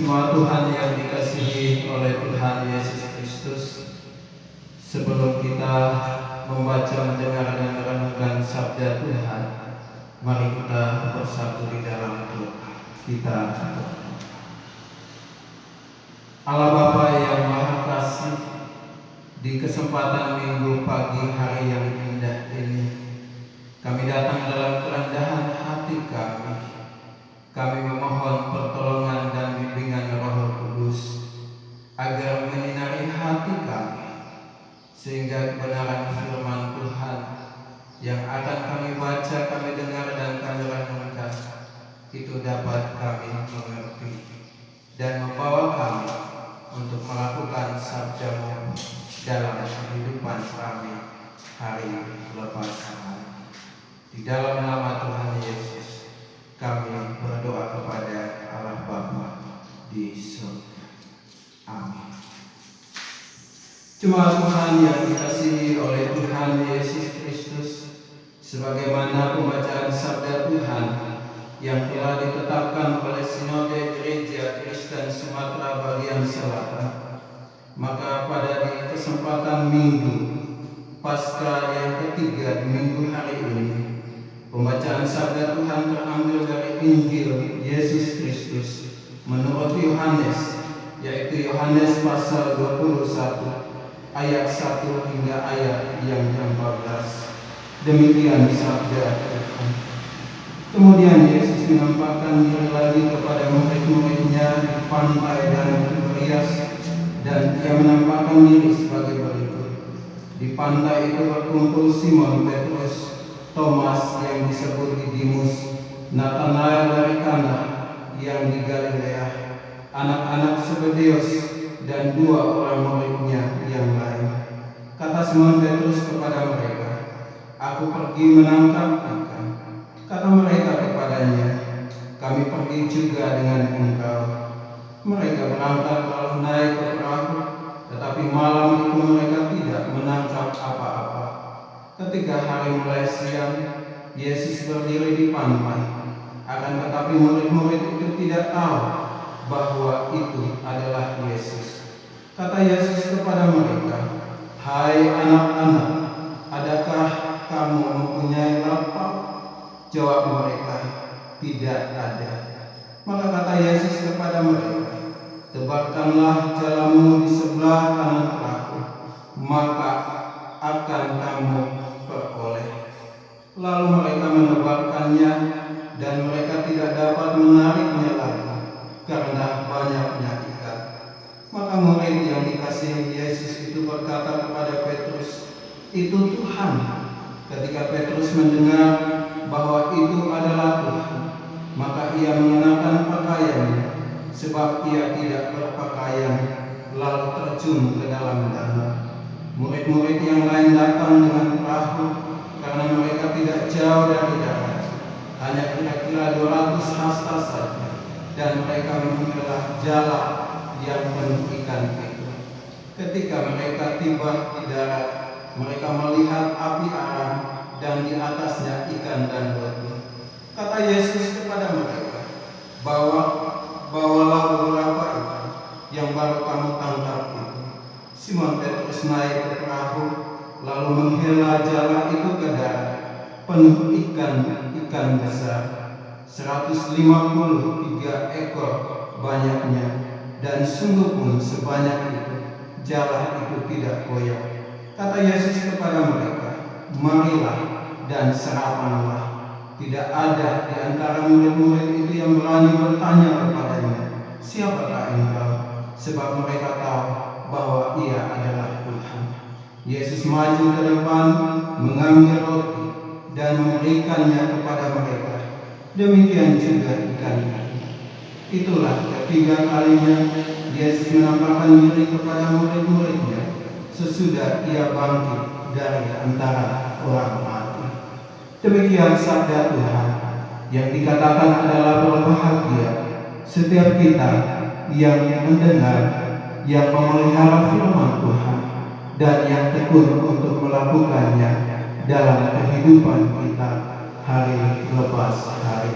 Jemaat Tuhan yang dikasihi oleh Tuhan Yesus Kristus, sebelum kita membaca, mendengar dan merenungkan sabda Tuhan, mari kita bersatu di dalam doa. Kita Allah Bapa yang Maha Kasih, di kesempatan Minggu pagi hari yang indah ini, kami datang dalam kerendahan hati kami. Kami memohon pertolongan dan bimbingan Roh Kudus agar menyinari hati kami, sehingga kebenaran firman Tuhan yang akan kami baca, kami dengar dan kami renungkan itu dapat kami mengerti dan membawa kami untuk melakukan sabda-Mu dalam kehidupan kami hari lepas hari. Di dalam nama Tuhan Yesus kami berdoa kepada Allah Bapa di surga. Amin. Jemaat Tuhan yang dikasihi oleh Tuhan Yesus Kristus, sebagaimana pembacaan sabda Tuhan yang telah ditetapkan oleh Sinode Gereja Kristen Sumatera Bagian Selatan, maka pada di kesempatan Minggu Paskah yang ketiga di minggu hari ini, pembacaan sabda Tuhan terambil dari Injil Yesus Kristus menurut Yohanes, yaitu Yohanes pasal 21 ayat 1 hingga ayat yang ke-14. Demikian sabda Tuhan. Kemudian Yesus menampakkan diri lagi kepada murid-muridnya di pantai dan Tiberias, dan ia menampakkan diri sebagai berikut. Di pantai itu berkumpul Simon Petrus, Thomas yang disebut Didimus, Natanael dari Kana yang di Galilea, anak-anak Zebedeus, dan dua orang muridnya yang lain. Kata Simon Petrus kepada mereka, "Aku pergi menangkap ikan." Kata mereka kepadanya, "Kami pergi juga dengan engkau." Mereka berangkat lalu naik ke perahu, tetapi malam itu mereka tidak menangkap apa-apa. Ketika hari mulai siang, Yesus berdiri di pantai. Akan tetapi murid-murid itu tidak tahu bahwa itu adalah Yesus. Kata Yesus kepada mereka, "Hai anak-anak, adakah kamu mempunyai lapak?" Jawab mereka, "Tidak ada." Maka kata Yesus kepada mereka, "Tebarkanlah jalamu di sebelah kanan perahu, maka akan kamu peroleh." Lalu mereka menebarkannya, dan mereka tidak dapat menariknya lagi karena banyaknya ikan. Maka murid yang dikasihi Yesus itu berkata kepada Petrus, "Itu Tuhan." Ketika Petrus mendengar bahwa itu adalah Tuhan, maka ia mengenakan pakaiannya, sebab ia tidak berpakaian, lalu terjun ke dalam danau. Murid-murid yang lain datang dengan perahu, karena mereka tidak jauh dari darat, hanya kira-kira 200 hasta saja, dan mereka memilah jala yang penuh ikan itu. Ketika mereka tiba di darat, mereka melihat api arang, dan di atasnya ikan dan roti. Kata Yesus kepada mereka, "Bawalah beberapa ikan yang baru kamu tangkap itu." Simon Petrus naik ke perahu, lalu menghela jala itu ke darat, penuh ikan besar, 153 ekor banyaknya, dan sungguh pun sebanyak itu jala itu tidak koyak. Kata Yesus kepada mereka, "Marilah dan sarapanlah." Tidak ada di antara murid-murid itu yang berani bertanya kepadanya, "Siapakah engkau?" Sebab mereka tahu bahwa ia adalah Tuhan. Yesus maju ke depan, mengambil roti, dan memberikannya kepada mereka. Demikian juga ikan itu. Itulah ketiga kalinya Yesus menampakkan diri kepada murid-muridnya sesudah ia bangkit dari antara orang mati. Demikian sabda Tuhan, yang dikatakan adalah berbahagia setiap kita yang mendengar, yang memelihara firman Tuhan, dan yang tekun untuk melakukannya dalam kehidupan kita hari lepas hari.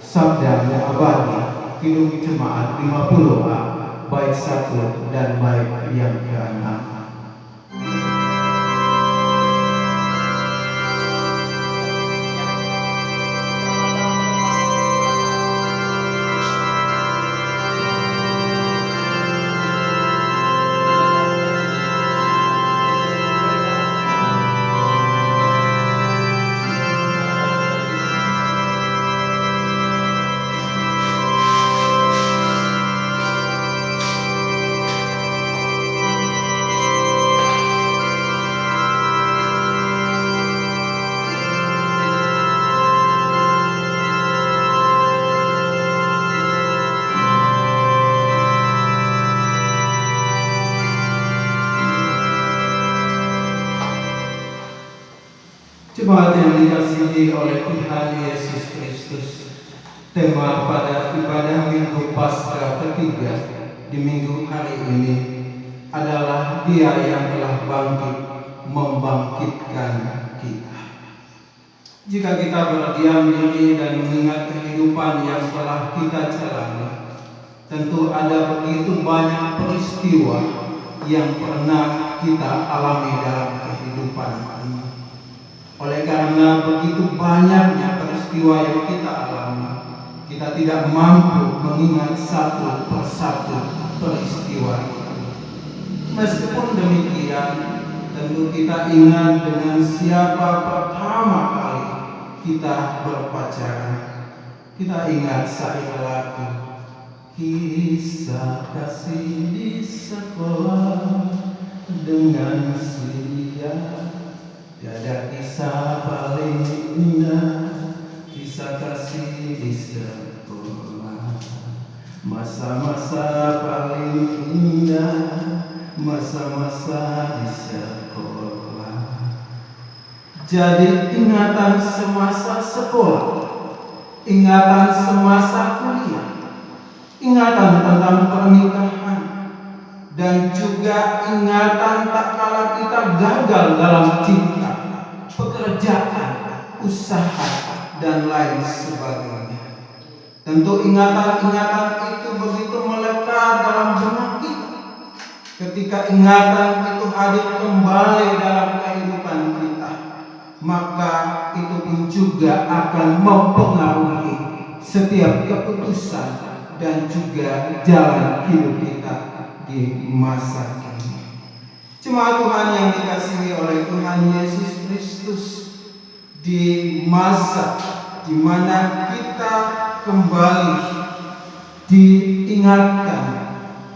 Sabda yang abadi Kidung Jemaat 50A, bait 1 dan bait yang ke-6. Jemaat yang dikasihi oleh Tuhan Yesus Kristus, tema pada ibadah Minggu Paskah ketiga di minggu hari ini adalah Dia yang telah bangkit membangkitkan kita. Jika kita berdiam diri dan mengingat kehidupan yang telah kita jalani, tentu ada begitu banyak peristiwa yang pernah kita alami dalam kehidupan ini. Oleh karena begitu banyaknya peristiwa yang kita alami, kita tidak mampu mengingat satu persatu peristiwa itu. Meskipun demikian, tentu kita ingat dengan siapa pertama kali kita berpacaran. Kita ingat syair lagu, kisah kasih di sekolah dengan sia. Tiada kisah paling indah, kisah kasih di sekolah. Masa-masa paling indah, masa-masa di sekolah. Jadi ingatan semasa sekolah, ingatan semasa kuliah, ingatan tentang pernikahan, dan juga ingatan tak kala kita gagal dalam cinta, pekerjaan, usaha, dan lain sebagainya. Tentu ingatan-ingatan itu begitu melekat dalam benak kita. Ketika ingatan itu hadir kembali dalam kehidupan kita, maka itu pun juga akan mempengaruhi setiap keputusan dan juga jalan hidup kita di masa kini. Jemaat Tuhan yang dikasihi oleh Tuhan Yesus Kristus, di masa di mana kita kembali diingatkan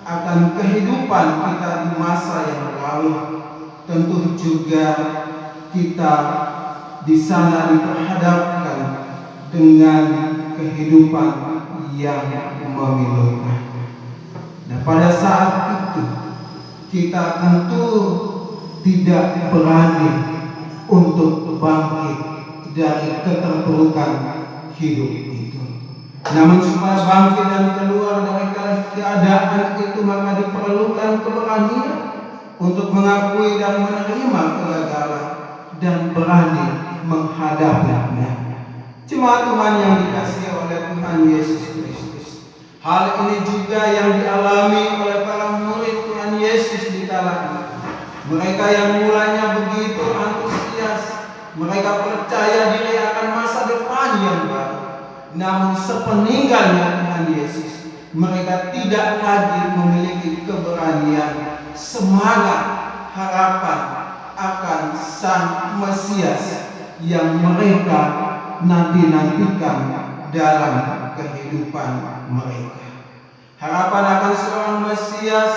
akan kehidupan kita di masa yang lalu, tentu juga kita di sana diperhadapkan dengan kehidupan yang memilukan. Nah, pada saat itu kita tentu tidak berani untuk bangkit dari keterpurukan hidup itu. Namun supaya bangkit dan keluar dari keadaan itu, maka diperlukan keberanian untuk mengakui dan menerima kegagalan dan berani menghadapinya. Jemaat Tuhan yang dikasihi oleh Tuhan Yesus Kristus, hal ini juga yang dialami oleh para murid Tuhan Yesus di kala itu. Mereka yang mulanya begitu antusias, mereka percaya diri akan masa depan yang baru. Namun sepeninggalnya Tuhan Yesus, mereka tidak lagi memiliki keberanian, semangat, harapan akan Sang Mesias yang mereka nanti-nantikan dalam kehidupan mereka. Harapan akan seorang Mesias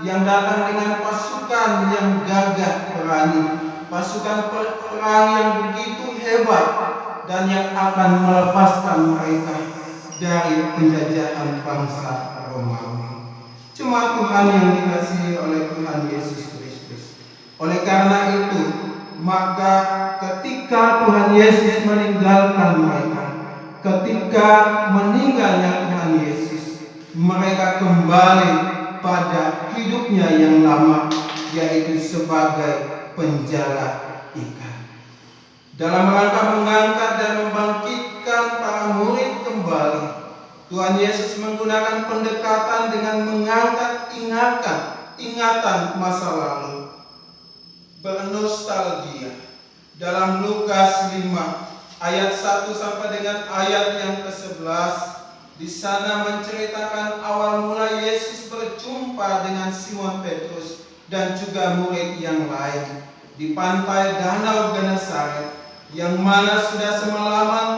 yang datang dengan pasukan yang gagah berani, pasukan perang yang begitu hebat, dan yang akan melepaskan mereka dari penjajahan bangsa Romawi. Jemaat Tuhan yang dikasihi oleh Tuhan Yesus Kristus, oleh karena itu, maka ketika Tuhan Yesus meninggalkan mereka, ketika meninggalnya Tuhan Yesus, mereka kembali pada hidupnya yang lama, yaitu sebagai penjala ikan. Dalam rangka mengangkat dan membangkitkan para murid kembali, Tuhan Yesus menggunakan pendekatan dengan mengangkat ingatan masa lalu, bernostalgia. Dalam Lukas 5 ayat 1 sampai dengan ayat yang ke-11, di sana menceritakan awal mula Yesus berjumpa dengan Simon Petrus dan juga murid yang lain di pantai Danau Genesaret, yang mana sudah semalaman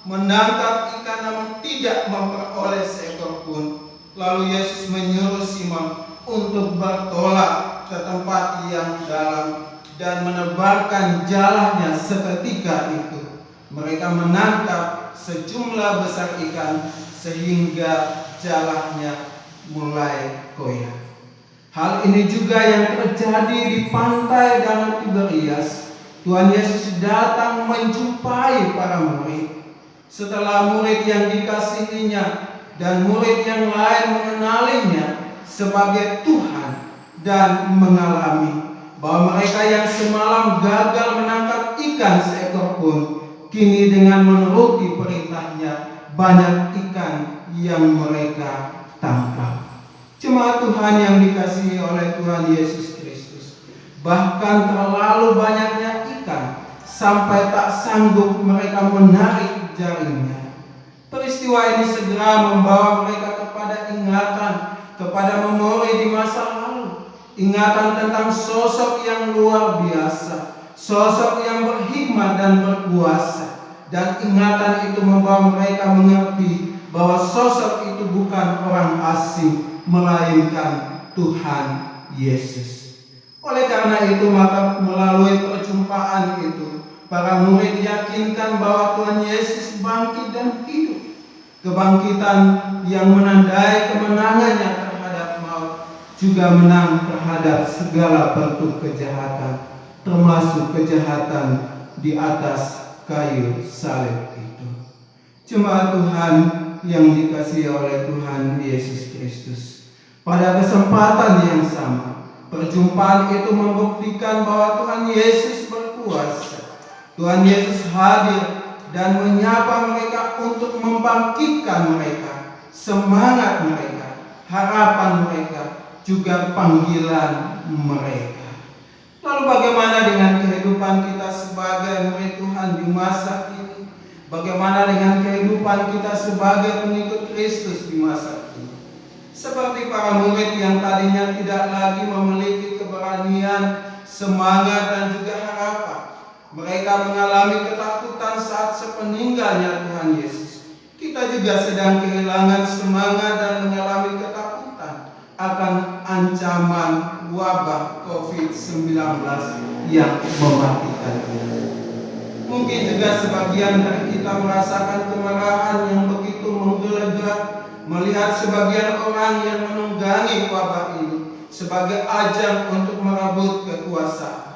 menangkap ikan namun tidak memperoleh seekor pun. Lalu Yesus menyuruh Simon untuk bertolak ke tempat yang dalam dan menebarkan jalannya. Seketika itu mereka menangkap sejumlah besar ikan sehingga jalannya mulai koyak. Hal ini juga yang terjadi di pantai Danau Tiberias. Tuhan Yesus datang menjumpai para murid. Setelah murid yang dikasihinya dan murid yang lain mengenalinya sebagai Tuhan dan mengalami bahwa mereka yang semalam gagal menangkap ikan seekor pun, kini dengan menuruti perintahnya banyak ikan yang mereka tangkap. Jemaat Tuhan yang dikasihi oleh Tuhan Yesus Kristus, bahkan terlalu banyaknya ikan sampai tak sanggup mereka menarik jaringnya. Peristiwa ini segera membawa mereka kepada ingatan, kepada memori di masa lalu. Ingatan tentang sosok yang luar biasa, sosok yang berhikmat dan berkuasa. Dan ingatan itu membawa mereka mengerti bahwa sosok itu bukan orang asing, melainkan Tuhan Yesus. Oleh karena itu, maka melalui perjumpaan itu, para murid yakinkan bahwa Tuhan Yesus bangkit dan hidup. Kebangkitan yang menandai kemenangannya terhadap maut, juga menang terhadap segala bentuk kejahatan, termasuk kejahatan di atas kayu salib itu. Jemaat Tuhan yang dikasihi oleh Tuhan Yesus Kristus, pada kesempatan yang sama, perjumpaan itu membuktikan bahwa Tuhan Yesus berkuasa. Tuhan Yesus hadir dan menyapa mereka untuk membangkitkan mereka, semangat mereka, harapan mereka, juga panggilan mereka. Lalu bagaimana dengan kehidupan kita sebagai murid Tuhan di masa ini? Bagaimana dengan kehidupan kita sebagai pengikut Kristus di masa ini? Seperti para murid yang tadinya tidak lagi memiliki keberanian, semangat dan juga harapan, mereka mengalami ketakutan saat sepeninggalnya Tuhan Yesus. Kita juga sedang kehilangan semangat dan mengalami ketakutan akan ancaman wabah COVID-19 yang mematikan ini. Mungkin juga sebagian dari kita merasakan kemarahan yang begitu menggelegar melihat sebagian orang yang menunggangi wabah ini sebagai ajang untuk merebut kekuasaan.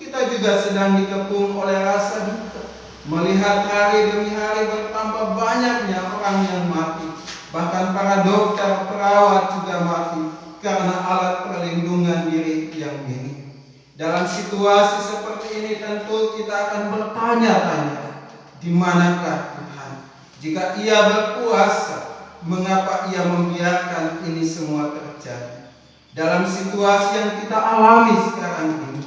Kita juga sedang dikepung oleh rasa duka melihat hari demi hari bertambah banyaknya orang yang mati. Bahkan para dokter, perawat juga mati karena alat perlindungan diri yang minim. Dalam situasi seperti ini tentu kita akan bertanya-tanya, di manakah Tuhan? Jika Ia berkuasa, mengapa Ia membiarkan ini semua terjadi? Dalam situasi yang kita alami sekarang ini,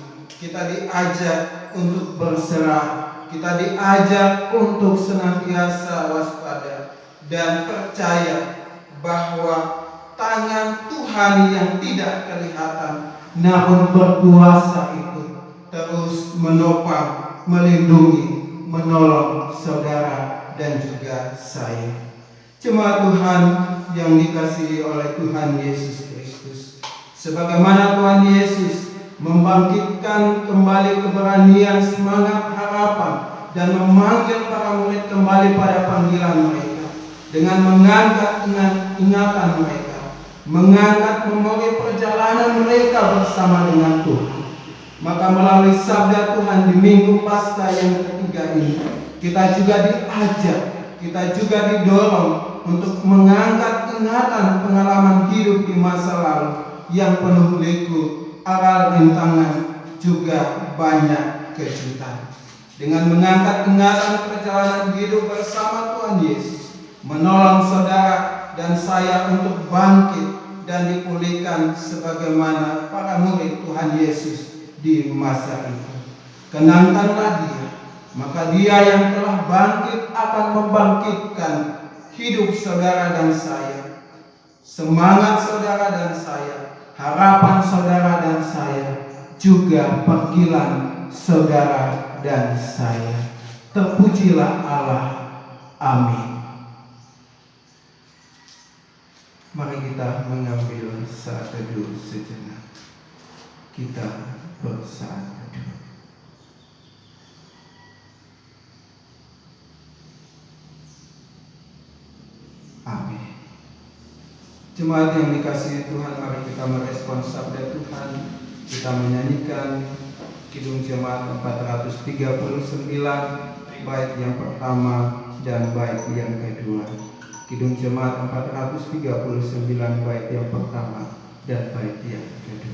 kita diajak untuk berserah, kita diajak untuk senantiasa waspada dan percaya bahwa tangan Tuhan yang tidak kelihatan namun berkuasa itu terus menopang, melindungi, menolong saudara dan juga saya. Jemaat Tuhan yang dikasihi oleh Tuhan Yesus Kristus, sebagaimana Tuhan Yesus membangkitkan kembali keberanian, semangat, harapan, dan memanggil para murid kembali pada panggilan mereka dengan mengangkat ingatan mereka, mengangkat memori perjalanan mereka bersama dengan Tuhan. Maka melalui sabda Tuhan di Minggu Paskah yang ketiga ini, kita juga diajak, kita juga didorong untuk mengangkat ingatan pengalaman hidup di masa lalu yang penuh liku, aral rintangan, juga banyak kejutan. Dengan mengangkat ingatan perjalanan hidup bersama Tuhan Yesus, menolong saudara dan saya untuk bangkit dan dipulihkan sebagaimana para murid Tuhan Yesus di masa itu. Kenangkanlah dia, maka dia yang telah bangkit akan membangkitkan hidup saudara dan saya, semangat saudara dan saya, harapan saudara dan saya, juga panggilan saudara dan saya. Terpujilah Allah. Amin. Mari kita mengambil saat teduh sejenak. Kita bersaat teduh. Amin. Jemaat yang dikasihi Tuhan, mari kita merespons sabda Tuhan. Kita menyanyikan Kidung Jemaat 439, bait yang pertama dan bait yang kedua. Kidung Jemaat 439, bait yang pertama dan bait yang kedua.